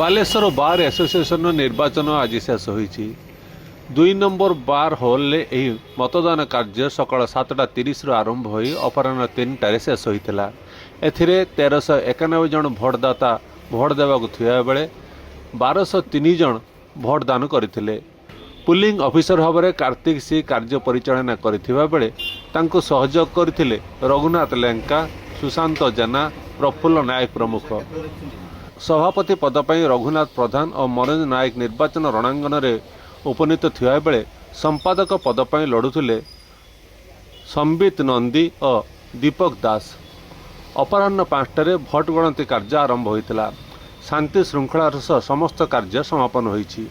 ବାଲେଶ୍ୱର ବାର୍ ଆସୋସିଏସନର ନିର୍ବାଚନ ଆଜି ଶେଷ ହୋଇଛି। 2 ନମ୍ବର ବାର୍ ହଲ୍ରେ ଏହି ମତଦାନ କାର୍ଯ୍ୟ ସକାଳ 7:30ରୁ ଆରମ୍ଭ ହୋଇ ଅପରାହ୍ନ 3ଟାରେ ଶେଷ ହୋଇଥିଲା। ଏଥିରେ 1391 ଜଣ ଭୋଟଦାତା ଭୋଟ ଦେବାକୁ ଥିବାବେଳେ 1203 ଜଣ ଭୋଟଦାନ କରିଥିଲେ। ପୁଲିଂ ଅଫିସର ଭାବରେ କାର୍ତ୍ତିକ ସି କାର୍ଯ୍ୟ ପରିଚାଳନା କରିଥିବା ବେଳେ ତାଙ୍କୁ ସହଯୋଗ କରିଥିଲେ ରଘୁନାଥ ଲେଙ୍କା, ସୁଶାନ୍ତ ଜେନା, ପ୍ରଫୁଲ୍ଲ ନାୟକ ପ୍ରମୁଖ। ସଭାପତି ପଦ ପାଇଁ ରଘୁନାଥ ପ୍ରଧାନ ଓ ମନୋଜ ନାୟକ ନିର୍ବାଚନ ରଣାଙ୍ଗନରେ ଉପନୀତ ଥିବାବେଳେ ସମ୍ପାଦକ ପଦ ପାଇଁ ଲଢ଼ୁଥିଲେ ସମ୍ବିତ ନନ୍ଦୀ ଓ ଦୀପକ ଦାସ। ଅପରାହ୍ନ 5ଟାରେ ଭୋଟ ଗଣତି କାର୍ଯ୍ୟ ଆରମ୍ଭ ହୋଇଥିଲା। ଶାନ୍ତି ଶୃଙ୍ଖଳାର ସହ ସମସ୍ତ କାର୍ଯ୍ୟ ସମାପନ ହୋଇଛି।